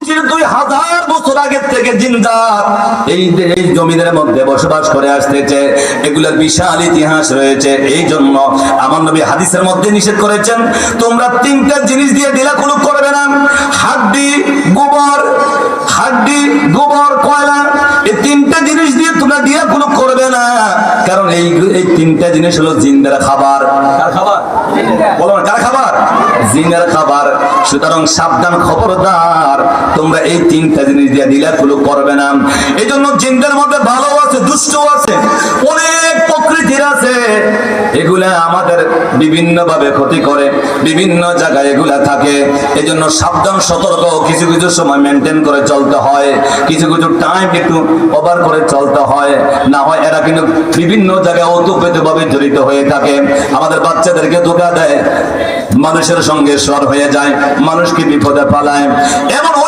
2000 বছর আগে থেকে জিন্দাত এই জমিনের মধ্যে বসবাস করে আসতেছে। এগুলোর বিশাল ইতিহাস রয়েছে। এই জন্য আমার নবী হাদিসের মধ্যে নিষেধ করেছেন, তোমরা তিনটা জিনিস দিয়ে দিলাকুলুক করবে না। হাড্ডি, গোবর, কয়লা, এই তিনটা জিনিস দিয়ে তোমরা দিলাকুলুক করবে না। কারণ এই তিনটা জিনিস হলো জিন্দার খাবার। কার খাবার? বলো না, কার খাবার? জিনের খাবার। সুতরাং সাবধান, খবরদার, তোমরা এই তিনটা জিনিস দিয়ে দিলাকুলুক করবে না। এই জন্য জিনদের মধ্যে ভালো আছে, দুষ্ট আছে, অনেক প্রকৃতির আছে। এগুলা আমাদের বিভিন্ন ভাবে ক্ষতি করে, বিভিন্ন জায়গায় এগুলা থাকে। এই জন্য সাবধান, সতর্ক, কিছু কিছু সময় মেনটেন করে চলতে হয়, কিছু কিছু টাইম একটু ওভার করে চলতে হয়। না হয় এরা কিন্তু বিভিন্ন জায়গায় ওতপ্রোতভাবে জড়িত হয়ে থাকে। আমাদের বাচ্চাদেরকে ধোঁকা দেয়, মানুষের সঙ্গে সর হয়ে যায়, মানুষকে বিপদে পালায়। এমন অনেক